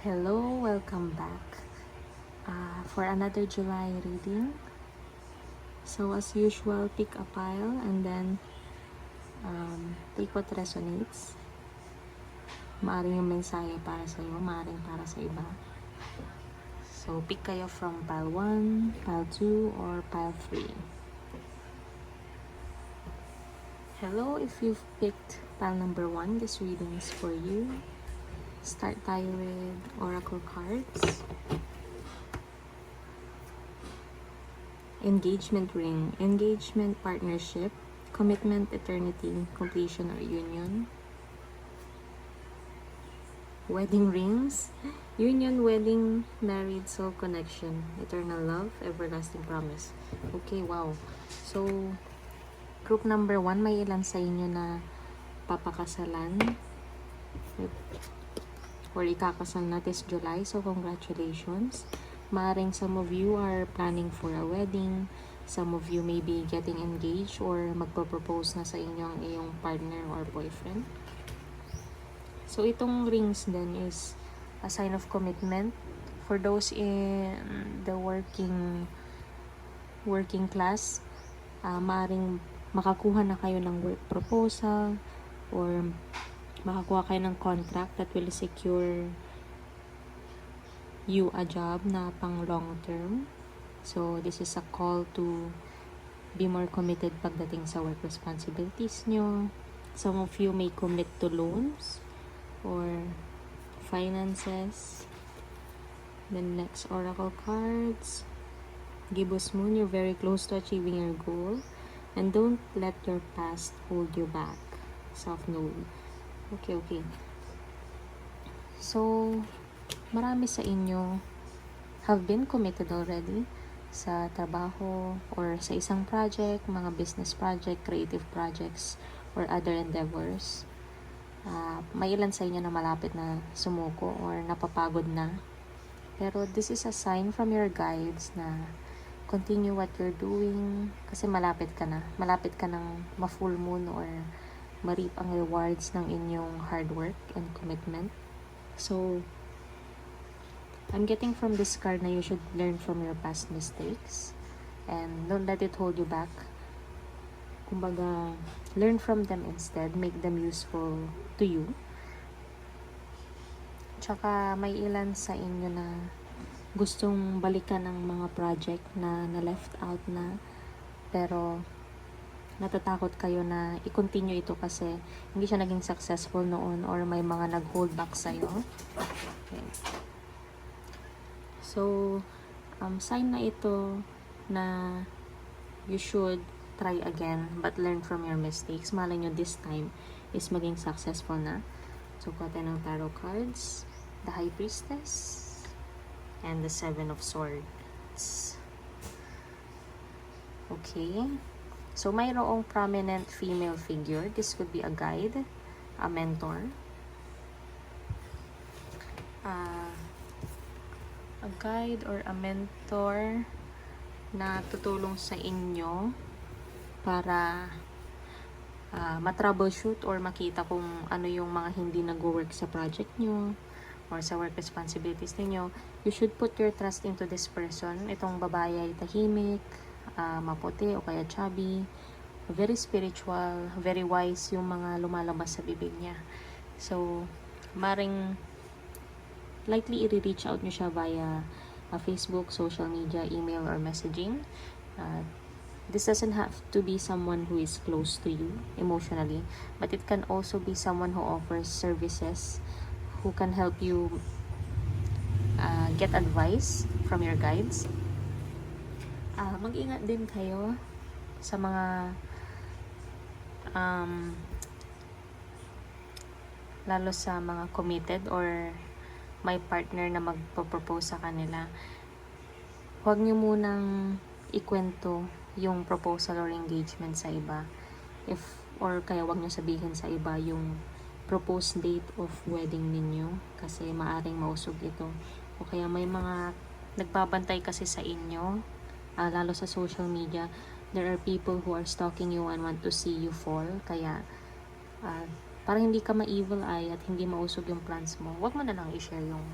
Hello, welcome back for another July reading. So as usual, pick a pile and then take what resonates. Maaring yung mensahe para sa iyo, maaring para sa iba. So pick kayo from pile 1, pile 2, or pile 3. Hello, if you've picked pile number 1, this reading is for you. Start tayo with oracle cards. Engagement ring, engagement, partnership, commitment, eternity, completion, or union. Wedding rings, union, wedding, married, soul connection, eternal love, everlasting promise. Okay, wow. So, group number 1, may ilan sa inyo na papakasalan or ikakasal na this July. So, congratulations. Maaring some of you are planning for a wedding. Some of you may be getting engaged or magpo-propose na sa inyo ang iyong partner or boyfriend. So, itong rings din is a sign of commitment. For those in the working class, maaring makakuha na kayo ng work proposal or makakuha kayo ng contract that will secure you a job na pang long term. So, this is a call to be more committed pagdating sa work responsibilities nyo. Some of you may commit to loans or finances. Then next, oracle cards. Gibbous Moon, you're very close to achieving your goal. And don't let your past hold you back. Soft Node. Okay. So, marami sa inyo have been committed already sa trabaho or sa isang project, mga business project, creative projects, or other endeavors. May ilan sa inyo na malapit na sumuko or napapagod na. Pero this is a sign from your guides na continue what you're doing kasi malapit ka na. Malapit ka ng ma-full moon or ma-reap ang rewards ng inyong hard work and commitment. So, I'm getting from this card na you should learn from your past mistakes and don't let it hold you back. Kumbaga, learn from them instead, make them useful to you. Tsaka may ilan sa inyo na gustong balikan ng mga project na left out na pero natatakot kayo na i-continue ito kasi hindi siya naging successful noon or may mga nag-hold back sa'yo. Okay. So, sign na ito na you should try again but learn from your mistakes. Malay nyo this time is maging successful na. So, kuha tayo ng tarot cards. The High Priestess and the Seven of Swords. Okay. So, mayroong prominent female figure. This could be a guide, a mentor, a guide or a mentor na tutulong sa inyo para ma-troubleshoot or makita kung ano yung mga hindi nag-work sa project nyo or sa work responsibilities ninyo. You should put your trust into this person. Itong babae ay tahimik, maputi o kaya chubby, very spiritual, very wise yung mga lumalabas sa bibig niya. So, maring likely i-reach out nyo siya via Facebook, social media, email, or messaging. This doesn't have to be someone who is close to you emotionally, but it can also be someone who offers services, who can help you get advice from your guides. Mag-ingat din kayo sa mga lalo sa mga committed or may partner na magpo-propose sa kanila. Huwag niyo munang ikwento yung proposal or engagement sa iba. Or kaya huwag niyo sabihin sa iba yung proposed date of wedding ninyo kasi maaring mausog ito. O kaya may mga nagbabantay kasi sa inyo, lalo sa social media. There are people who are stalking you and want to see you fall. Kaya para hindi ka ma-evil eye at hindi mausog yung plans mo, huwag mo na lang i-share yung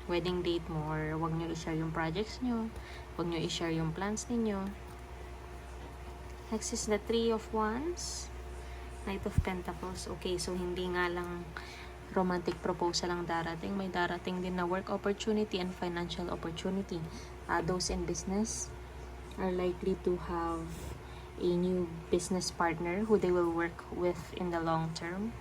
wedding date mo, or wag nyo i-share yung projects nyo, wag nyo i-share yung plans ninyo. Next is the Three of Wands, Knight of Pentacles. Okay, so hindi nga lang romantic proposal ang darating, may darating din na work opportunity and financial opportunity. Those in business are likely to have a new business partner who they will work with in the long term.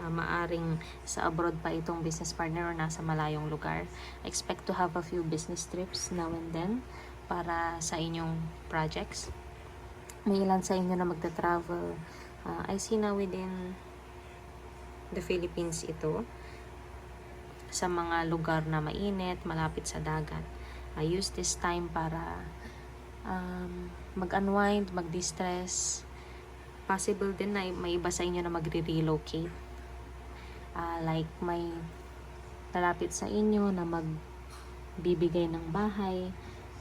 Maaring sa abroad pa itong business partner or nasa malayong lugar. Expect to have a few business trips now and then para sa inyong projects. May ilan sa inyo na magta-travel. I see na within the Philippines ito, sa mga lugar na mainit, malapit sa dagat. Use this time para mag-unwind, mag-distress. Possible din na may iba sa inyo na magre-relocate. Like may lalapit sa inyo na magbibigay ng bahay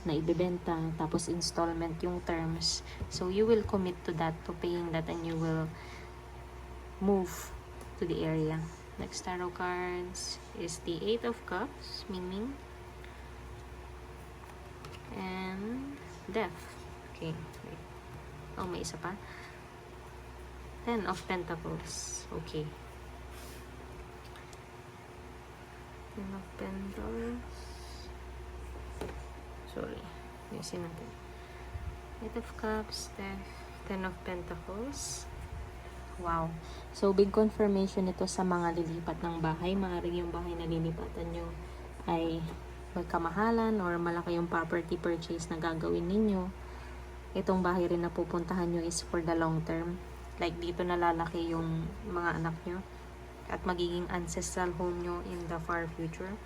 na ibebenta, tapos installment yung terms. So you will commit to that, to paying that, and you will move to the area. Next tarot cards is the Eight of Cups, Ming, and Death. Okay, wait. Oh, may isa pa. Ten of Pentacles. Okay. Ten of Pentacles. Sorry. Ayusin natin. Eight of Cups, Death, Ten of Pentacles. Wow. So, big confirmation ito sa mga lilipat ng bahay. Maaaring yung bahay na lilipatan nyo ay may kamahalan or malaki yung property purchase na gagawin ninyo. Itong bahay rin na pupuntahan nyo is for the long term. Like, dito nalalaki yung mga anak nyo at magiging ancestral home nyo in the far future.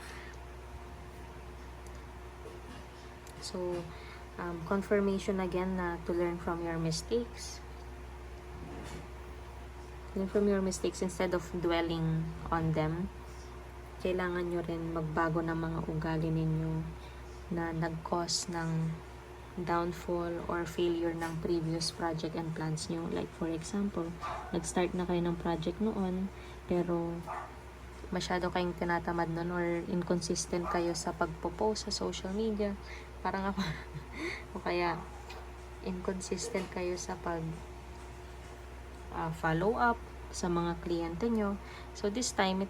So, confirmation again na to learn from your mistakes. Learn from your mistakes instead of dwelling on them. Kailangan nyo rin magbago ng mga ugali ninyo na nag-cause ng downfall or failure ng previous project and plans nyo. Like for example, nag-start na kayo ng project noon, pero masyado kayong tinatamad nun or inconsistent kayo sa pagpo-post sa social media. Parang ako, o kaya inconsistent kayo sa follow up sa mga kliyente nyo. So this time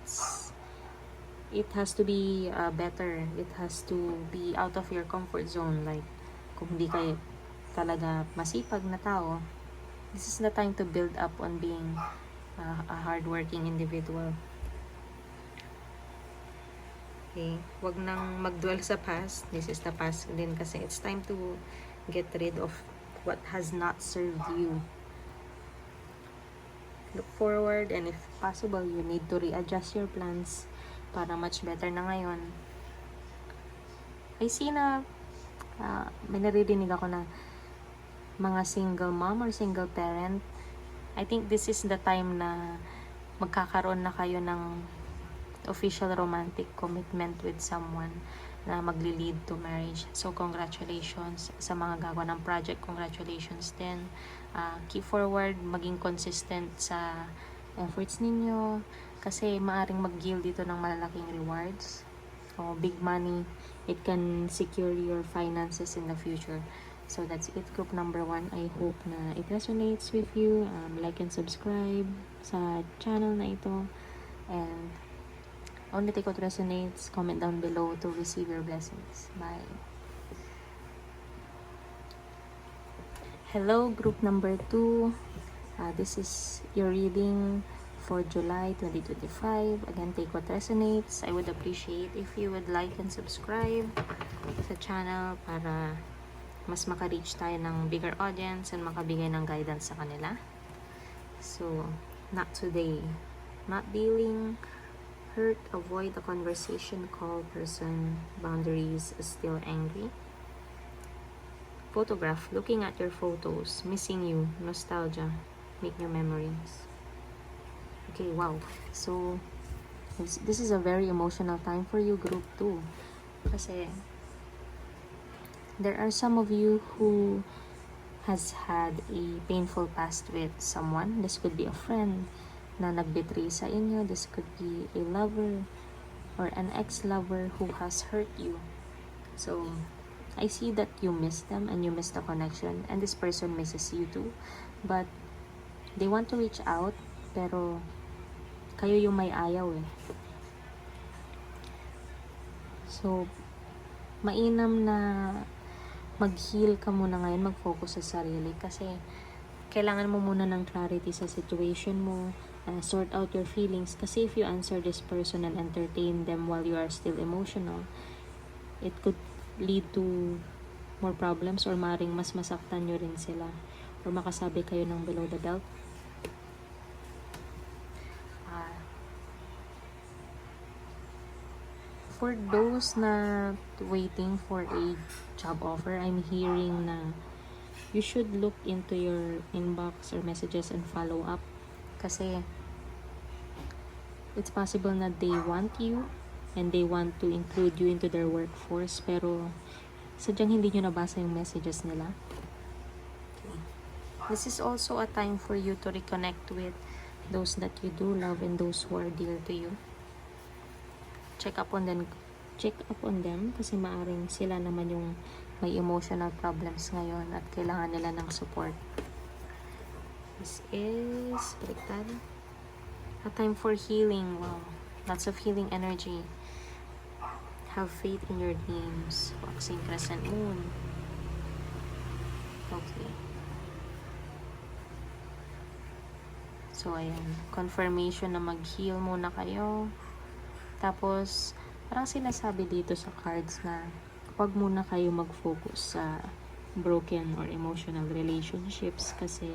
it has to be better. It has to be out of your comfort zone. Like kung hindi kayo talaga masipag na tao, this is the time to build up on being a hardworking individual. Okay, wag nang magdwell sa past. This is the past din kasi it's time to get rid of what has not served you. Look forward, and if possible, you need to readjust your plans para much better na ngayon. I see na may naririnig ako na mga single mom or single parent. I think this is the time na magkakaroon na kayo ng official romantic commitment with someone na magli-lead to marriage. So, congratulations sa mga gagawa ng project. Congratulations din. Keep forward, maging consistent sa efforts ninyo kasi maaring mag-yield dito ng malalaking rewards. So, big money. It can secure your finances in the future. So, that's it, group number 1. I hope na it resonates with you. Like and subscribe sa channel na ito. And only take what resonates. Comment down below to receive your blessings. Bye. Hello, group number 2. This is your reading for July 2025. Again, take what resonates. I would appreciate if you would like and subscribe sa channel para mas maka-reach tayo ng bigger audience and makabigay ng guidance sa kanila. So, not today. Not dealing, hurt, avoid the conversation, call person, boundaries, still angry. Photograph, looking at your photos, missing you, nostalgia, make new memories. Okay, wow. So, this is a very emotional time for you, group 2. Kasi, there are some of you who has had a painful past with someone. This could be a friend, na nagbetray sa inyo. This could be a lover or an ex-lover who has hurt you. So, I see that you miss them and you miss the connection, and this person misses you too. But, they want to reach out, pero kayo yung may ayaw eh. So, mainam na mag-heal ka muna ngayon, mag-focus sa sarili, kasi kailangan mo muna ng clarity sa situation mo, sort out your feelings, kasi if you answer this person and entertain them while you are still emotional, it could lead to more problems, or maring mas masaktan nyo rin sila, or makasabi kayo ng below the belt. For those na waiting for a job offer, I'm hearing na you should look into your inbox or messages and follow up, kasi it's possible na they want you and they want to include you into their workforce, pero sadyang hindi nyo nabasa yung messages nila. Okay. This is also a time for you to reconnect with those that you do love and those who are dear to you. Check up on them, kasi maaring sila naman yung may emotional problems ngayon at kailangan nila ng support. This is baliktad. A time for healing. Wow, lots of healing energy. Have faith in your dreams. Waxing crescent moon. Okay. So ayan, confirmation na mag-heal muna kayo. Tapos parang sinasabi dito sa cards na huwag muna kayo mag-focus sa broken or emotional relationships, kasi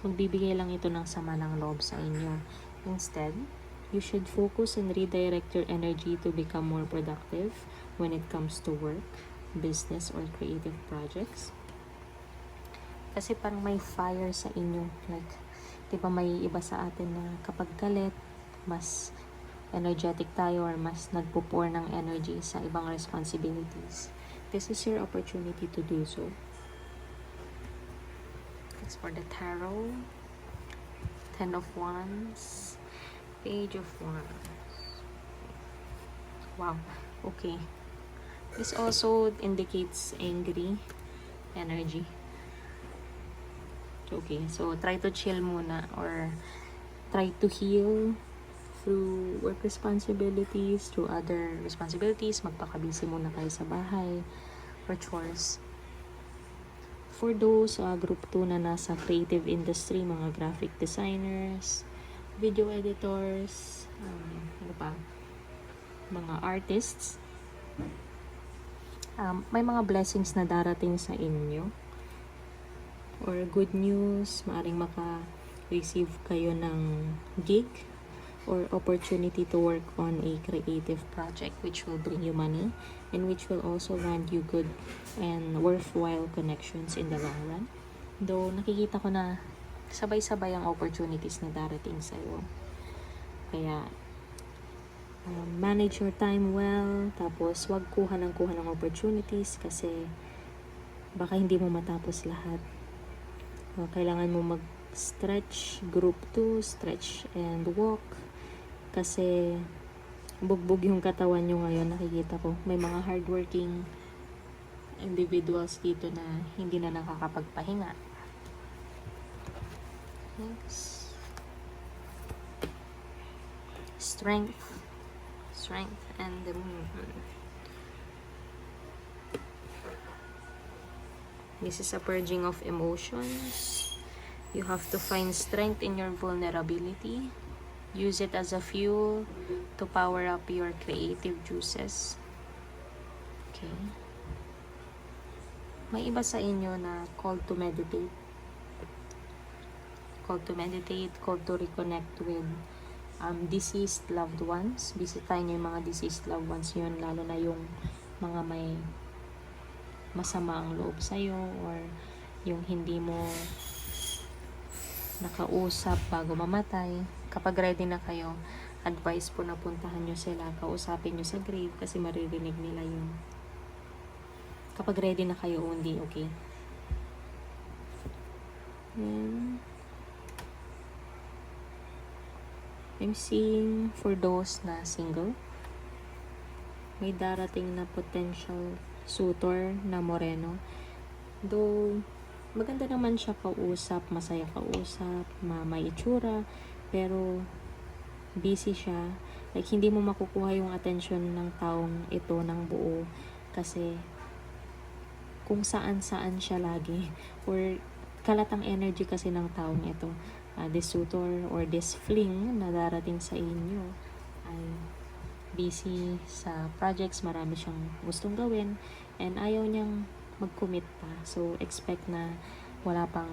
magbibigay lang ito ng sama ng loob sa inyo. Instead, you should focus and redirect your energy to become more productive when it comes to work, business, or creative projects. Kasi parang may fire sa inyo. Like, di ba may iba sa atin na kapag galit, mas energetic tayo or mas nagpo-pour ng energy sa ibang responsibilities. This is your opportunity to do so. It's for the tarot. 10 of Wands. Page of Wands. Wow. Okay. This also indicates angry energy. Okay. So, try to chill muna or try to heal through work responsibilities, through other responsibilities. Magpakabisi muna kayo sa bahay or chores. For those group 2 na nasa creative industry, mga graphic designers, video editors, mga artists, may mga blessings na darating sa inyo or good news. Maaring maka-receive kayo ng gig or opportunity to work on a creative project which will bring you money and which will also land you good and worthwhile connections in the long run. Though nakikita ko na sabay-sabay ang opportunities na darating sa'yo. Kaya manage your time well, tapos wag kuha ng opportunities kasi baka hindi mo matapos lahat. Kailangan mo mag-stretch, group 2, stretch and walk, kasi bugbog yung katawan nyo ngayon. Nakikita ko may mga hardworking individuals dito na hindi na nakakapagpahinga. Next. Strength and the moon. This is a purging of emotions. You have to find strength in your vulnerability. Use it as a fuel to power up your creative juices. Okay. May iba sa inyo na called to meditate. Called to reconnect with deceased loved ones. Bisitahin niyo yung mga deceased loved ones yun, lalo na yung mga may masama ang loob sa'yo or yung hindi mo nakausap bago mamatay. Kapag ready na kayo, advice po na puntahan nyo sila, kausapin nyo sa grave kasi maririnig nila yun. Kapag ready na kayo only, okay? I'm seeing for those na single, may darating na potential suitor na moreno. Though, maganda naman siya kausap, masaya kausap, may itsura, pero busy siya. Like, hindi mo makukuha yung attention ng taong ito ng buo kasi kung saan-saan siya lagi or kalatang energy kasi ng taong ito. This suitor or this fling na darating sa inyo ay busy sa projects, marami siyang gustong gawin and ayaw niyang mag-commit pa. So, expect na wala pang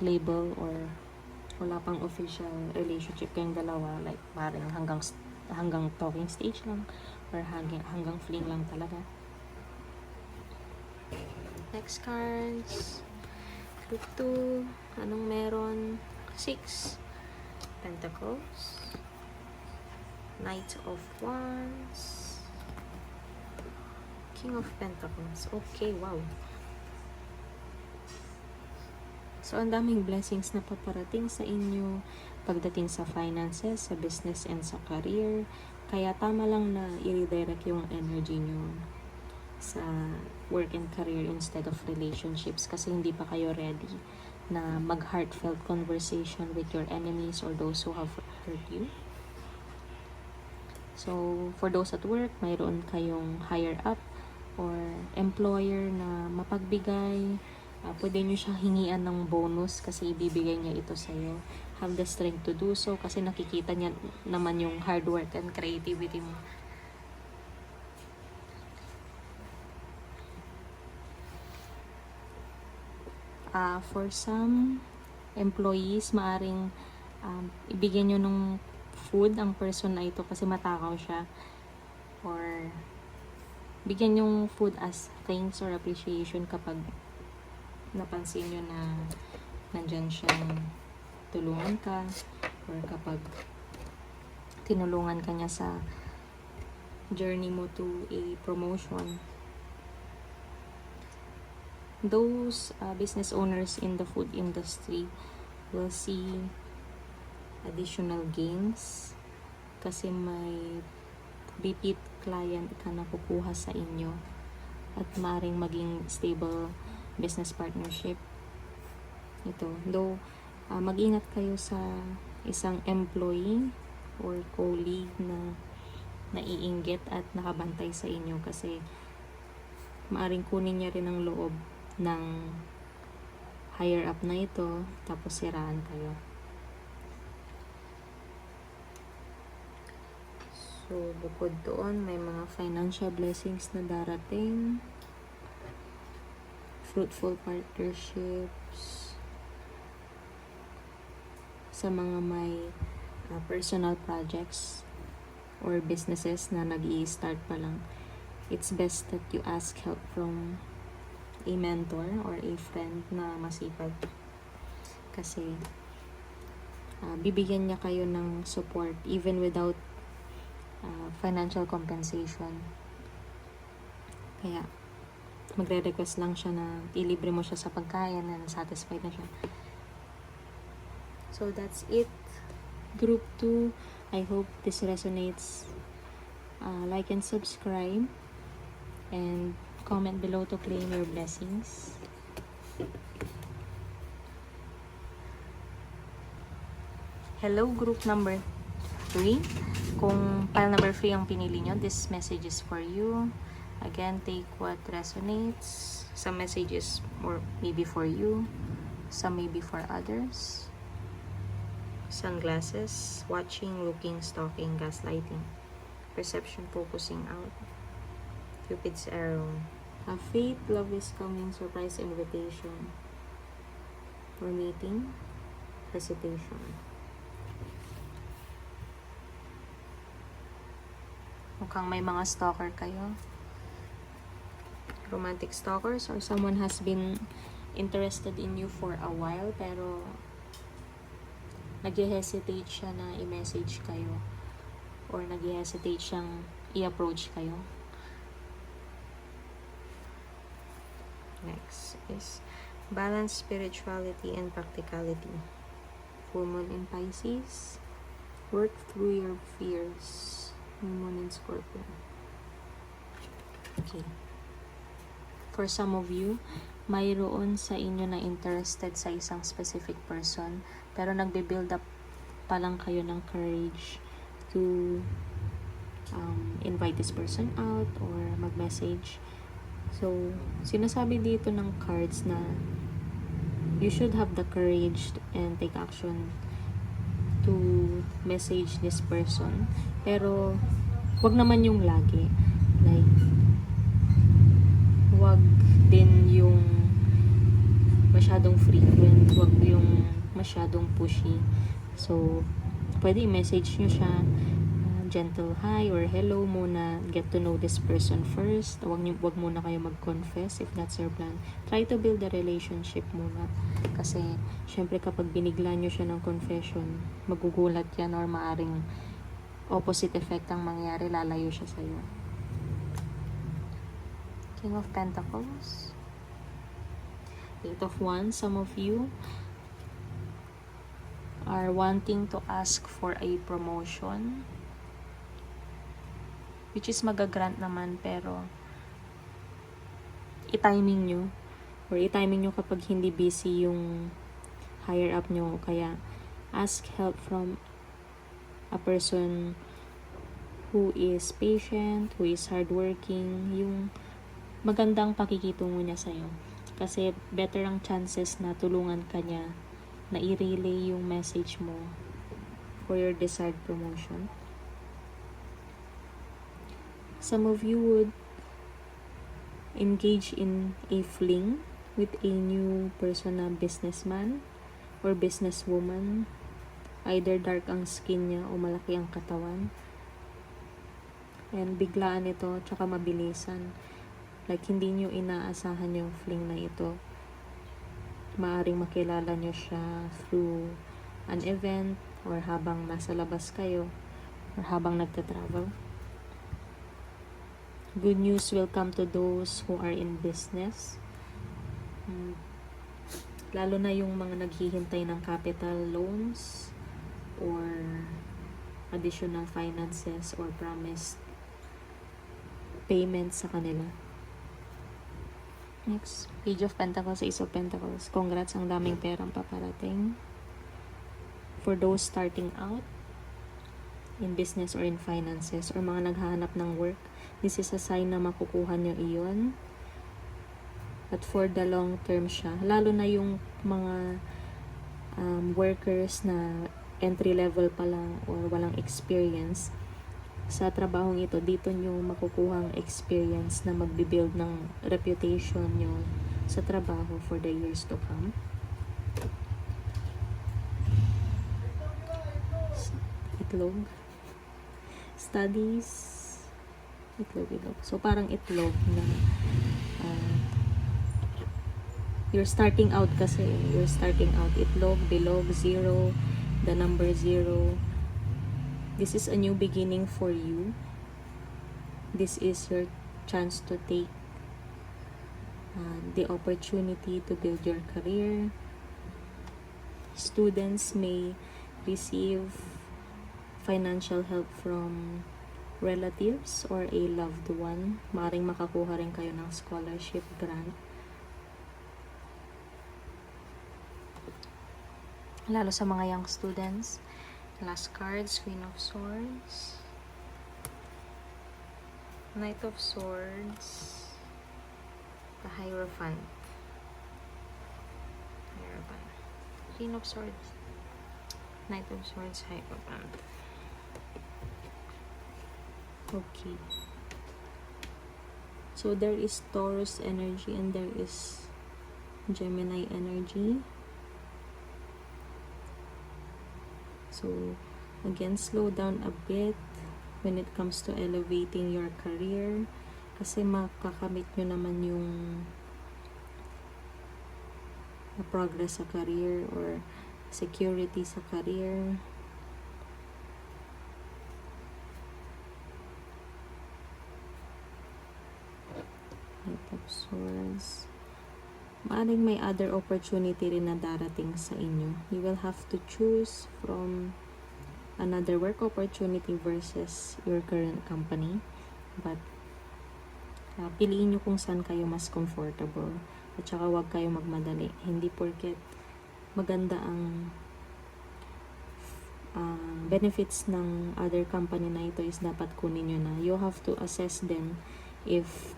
label or wala pang official relationship kayong dalawa. Like, parang hanggang talking stage lang or hanggang fling lang talaga. Next cards. Group 2. Anong meron? 6 Pentacles. Knight of Wands. King of Pentacles. Okay, wow. So, ang daming blessings na paparating sa inyo pagdating sa finances, sa business, and sa career. Kaya tama lang na i-redirect yung energy nyo sa work and career instead of relationships kasi hindi pa kayo ready na mag-heartfelt conversation with your enemies or those who have hurt you. So, for those at work, mayroon kayong higher up or employer na mapagbigay. Pwede nyo siya hingian ng bonus kasi ibibigay niya ito sa'yo. Have the strength to do so kasi nakikita niya naman yung hard work and creativity mo. For some employees, maaring ibigyan nyo ng food ang person na ito kasi matakaw siya, or bigyan yung food as thanks or appreciation kapag napansin nyo na nandyan siyang tulungan ka, or kapag tinulungan ka niya sa journey mo to a promotion. Those business owners in the food industry will see additional gains kasi may repeat client ka na kukuha sa inyo at maaaring maging stable business partnership ito. Though mag-ingat kayo sa isang employee or colleague na naiinggit at nakabantay sa inyo kasi maaaring kunin niya rin ang loob ng higher up na ito tapos siraan kayo. So, bukod doon, may mga financial blessings na darating. Fruitful partnerships. Sa mga may personal projects or businesses na nag-i-start pa lang, it's best that you ask help from a mentor or a friend na masipag. Kasi, bibigyan niya kayo ng support even without financial compensation. Kaya, magre-request lang siya na ilibre mo siya sa pagkain and satisfied na siya. So, that's it. Group 2. I hope this resonates. Like and subscribe. And comment below to claim your blessings. Hello, group number 3. Kung pile number 3 ang pinili nyo, this message is for you. Again, take what resonates. Some messages or maybe for you, some maybe for others. Sunglasses, watching, looking, stalking, gaslighting, perception, focusing out, Cupid's arrow. Have faith, love is coming, surprise invitation, or meeting, hesitation. Mukhang may mga stalker kayo. Romantic stalkers or someone has been interested in you for a while pero nag-hesitate siya na i-message kayo or nag-hesitate siyang i-approach kayo. Next is balance, spirituality, and practicality. Full moon in Pisces, Work through your fears. Moon and Scorpio. Okay. For some of you, mayroon sa inyo na interested sa isang specific person, pero nagbe-build up pa lang kayo ng courage to invite this person out or mag-message. So, sinasabi dito ng cards na you should have the courage and take action to message this person. Pero, wag naman yung lagi. Like, wag din yung masyadong frequent, wag yung masyadong pushy. So, pwede i-message nyo siya, gentle hi or hello muna, get to know this person first. Wag muna kayo mag-confess if that's your plan. Try to build a relationship muna. Kasi, syempre kapag binigla nyo siya ng confession, magugulat yan or maaring opposite effect ang mangyari, lalayo siya sa'yo. King of Pentacles, Eight of Wands. Some of you are wanting to ask for a promotion, which is magagrant naman, pero i-timing nyo kapag hindi busy yung higher up nyo. Kaya ask help from a person who is patient, who is hardworking, yung magandang pakikitungo niya sa'yo. Kasi better ang chances na tulungan ka niya na i-relay yung message mo for your desired promotion. Some of you would engage in a fling with a new person na businessman or businesswoman. Either dark ang skin niya o malaki ang katawan. And biglaan ito, tsaka mabilisan. Like, hindi nyo inaasahan yung fling na ito. Maaring makilala nyo siya through an event or habang nasa labas kayo or habang nagtatravel. Good news will come to those who are in business. Lalo na yung mga naghihintay ng capital loans or additional finances or promised payments sa kanila. Next, Page of Pentacles, Ace of Pentacles. Congrats, ang daming perang paparating. For those starting out in business or in finances or mga naghahanap ng work, this is a sign na makukuha nyo iyon. But for the long term siya, lalo na yung mga workers na entry level pa lang or walang experience sa trabahong ito, dito nyo makukuhang experience na magbibuild ng reputation nyo sa trabaho for the years to come. Itlog. Studies. Itlog. So, parang itlog na you're starting out kasi. You're starting out. Itlog, bilog, zero, the number 0. This is a new beginning for you. This is your chance to take the opportunity to build your career. Students may receive financial help from relatives or a loved one. Maaring makakuha rin kayo ng scholarship grant. Lalo sa mga young students. Last cards, Queen of Swords, Knight of Swords, the Hierophant, Queen of Swords, Knight of Swords, Hierophant. Okay. So there is Taurus energy and there is Gemini energy. So, again, slow down a bit when it comes to elevating your career. Kasi makakamit nyo naman yung progress sa career or security sa career. Knight of Swords. Maaring may other opportunity rin na darating sa inyo. You will have to choose from another work opportunity versus your current company. But piliin nyo kung saan kayo mas comfortable. At saka huwag kayo magmadali. Hindi porket maganda ang benefits ng other company na ito is dapat kunin nyo na. You have to assess then if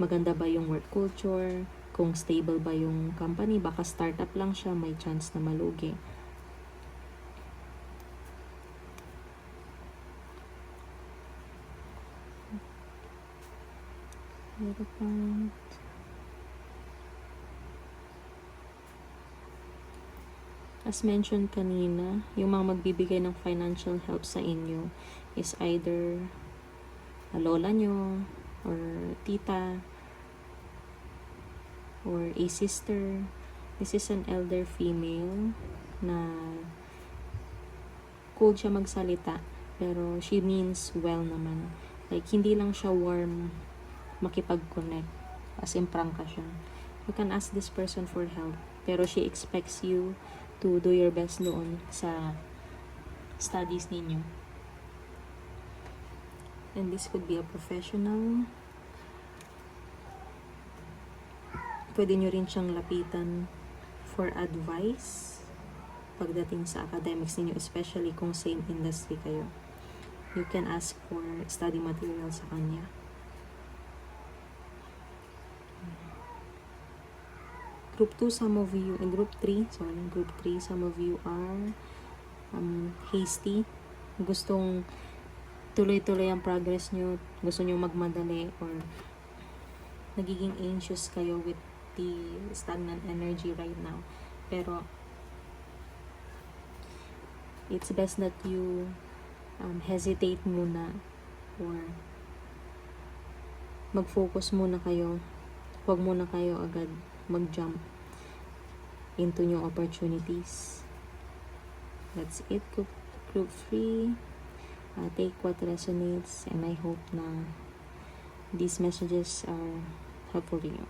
maganda ba yung work culture, kung stable ba yung company. Baka startup lang siya, may chance na malugi. As mentioned kanina, yung mga magbibigay ng financial help sa inyo is either a lola nyo, or tita, or a sister. This is an elder female na cold siya magsalita, pero she means well naman. Like, hindi lang siya warm makipag-connect, as in prangka siya. You can ask this person for help, pero she expects you to do your best doon sa studies ninyo. And this could be a professional. Pwede nyo rin siyang lapitan for advice pagdating sa academics ninyo, especially kung same industry kayo. You can ask for study material sa kanya. Group 2, some of you, Group 3, some of you are hasty. Gustong tuloy-tuloy ang progress nyo, gusto nyo magmadali, or nagiging anxious kayo with the stagnant energy right now. Pero it's best that you hesitate muna, or mag-focus muna kayo. Huwag muna kayo agad mag-jump into new opportunities. That's it, Group 3. Take what resonates, and I hope na these messages are helpful to you.